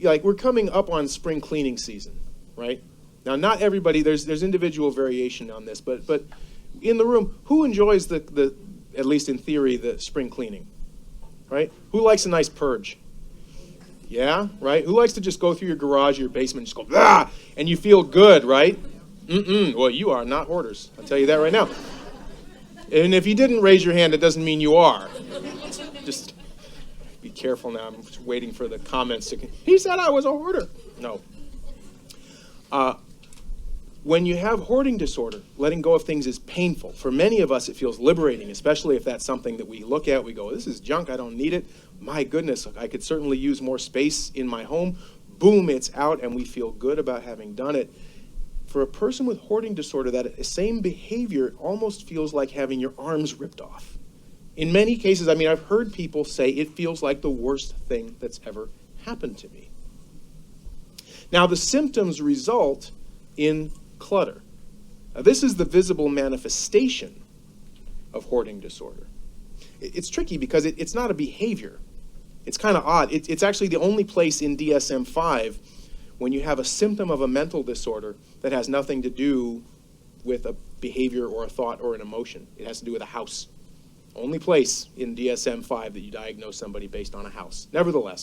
like we're coming up on spring cleaning season, right? Now, not everybody, there's individual variation on this, but in the room, who enjoys the at least in theory, the spring cleaning, right? Who likes a nice purge? Yeah, right? Who likes to just go through your garage or your basement and just go, ah, and you feel good, right? Well, you are not hoarders. I'll tell you that right now. And if you didn't raise your hand, it doesn't mean you are. Just be careful now. I'm just waiting for the comments to... He said I was a hoarder. No. When you have hoarding disorder, letting go of things is painful. For many of us, it feels liberating, especially if that's something that we look at, we go, this is junk, I don't need it. My goodness, I could certainly use more space in my home. Boom, it's out, and we feel good about having done it. For a person with hoarding disorder, that same behavior almost feels like having your arms ripped off. In many cases, I mean, I've heard people say it feels like the worst thing that's ever happened to me. Now, the symptoms result in clutter. Now, this is the visible manifestation of hoarding disorder. It's tricky because it's not a behavior. It's kind of odd. It's actually the only place in DSM-5 when you have a symptom of a mental disorder that has nothing to do with a behavior or a thought or an emotion. It has to do with a house. Only place in DSM-5 that you diagnose somebody based on a house. Nevertheless,